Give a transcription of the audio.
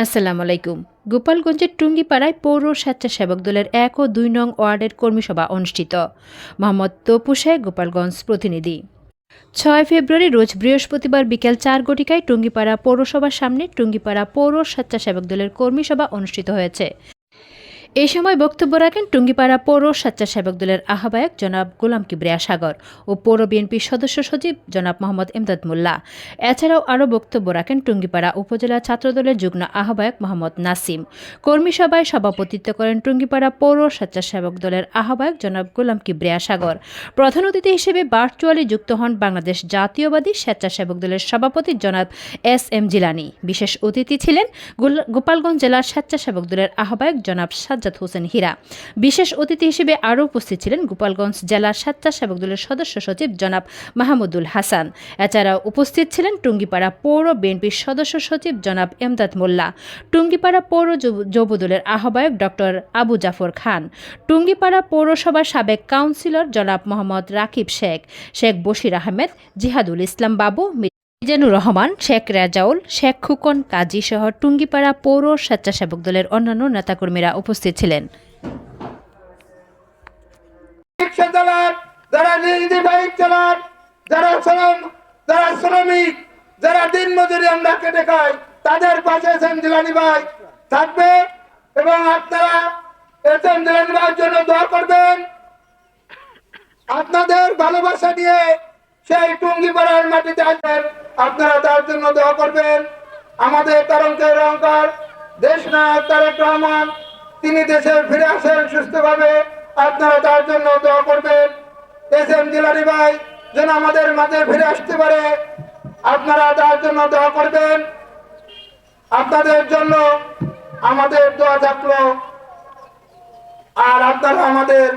আসসালামু আলাইকুম। গোপালগঞ্জের টুঙ্গিপাড়ায় পৌর স্বেচ্ছাসেবক দলের ১ ও ২ নং ওয়ার্ডের কর্মীসভা অনুষ্ঠিত। মোহাম্মদ তপু শেখ, গোপালগঞ্জ প্রতিনিধি। ৬ ফেব্রুয়ারি রোজ বৃহস্পতিবার বিকেল ৪ ঘটিকায় টুঙ্গিপাড়া পৌরসভার সামনে টুঙ্গিপাড়া পৌর স্বেচ্ছাসেবক দলের কর্মীসভা অনুষ্ঠিত হয়েছে। এ সময় বক্তব্য রাখেন টুঙ্গিপাড়া পৌর স্বেচ্ছাসেবক দলের আহ্বায়ক জনাব গোলাম কিবরিয়া সাগর ও পৌর বিএনপির সদস্য সচিব জনাব মোহাম্মদ এমদাদ মোল্লা। এছাড়াও আরও বক্তব্য রাখেন টুঙ্গিপাড়া উপজেলা ছাত্রদলের যুগ্ম আহ্বায়ক মোহাম্মদ নাসিম। কর্মী সভায় সভাপতিত্ব করেন টুঙ্গিপাড়া পৌর স্বেচ্ছাসেবক দলের আহ্বায়ক জনাব গোলাম কিবরিয়া সাগর। প্রধান অতিথি হিসেবে ভার্চুয়ালি যুক্ত হন বাংলাদেশ জাতীয়বাদী স্বেচ্ছাসেবক দলের সভাপতি জনাব এস.এম. জিলানী। বিশেষ অতিথি ছিলেন গোপালগঞ্জ জেলার স্বেচ্ছাসেবক দলের আহ্বায়ক জনাব সাজ্জাদ হোসেন হীরা। বিশেষ অতিথি হিসেবে আরও উপস্থিত ছিলেন গোপালগঞ্জ জেলার স্বেচ্ছাসেবক দলের সদস্য সচিব জনাব মাহমুদুল হাসান। এছাড়াও উপস্থিত ছিলেন টুঙ্গিপাড়া পৌর বিএনপির সদস্য সচিব জনাব এমদাদ মোল্লা, টুঙ্গিপাড়া পৌর যুবদলের আহ্বায়ক ডক্টর আবু জাফর খান, টুঙ্গিপাড়া পৌরসভার সাবেক কাউন্সিলর জনাব মোহাম্মদ রাকিব শেখ, শেখ বশির আহমেদ, জিহাদুল ইসলাম বাবু, মিজানুর রহমান, শেখ রেজাউল, শেখ খুকন কাজী সহ টুঙ্গিপাড়া পৌর স্বেচ্ছাসেবক দলের অন্যান্য নেতাকর্মীরা উপস্থিত ছিলেন। যারা শ্রমিক, যারা দিন মজুরি আমরা কেটে খাই, তাদের পাশে এস.এম. জিলানী ভাই থাকবে এবং আপনারা এস.এম. জিলানী ভাইয়ের জন্য দোয়া করবেন। আপনাদের ভালোবাসা নিয়ে সেই টুঙ্গিপাড়ার মাটিতে আসবেন, আপনারা তার জন্য দোয়া করবেন। আমাদের তরঙ্গের অহংকার দেশ নায়ক তারেক রহমান, তিনি দেশে ফিরে আসেন সুস্থভাবে, আপনারা তার জন্য দোয়া করবেন। এস.এম. জিলানী ভাই যেন আমাদের মাঝে ফিরে আসতে পারে, আপনারা তার জন্য দোয়া করবেন। আপনাদের জন্য আমাদের দোয়া থাকলো, আর আপনারা আমাদের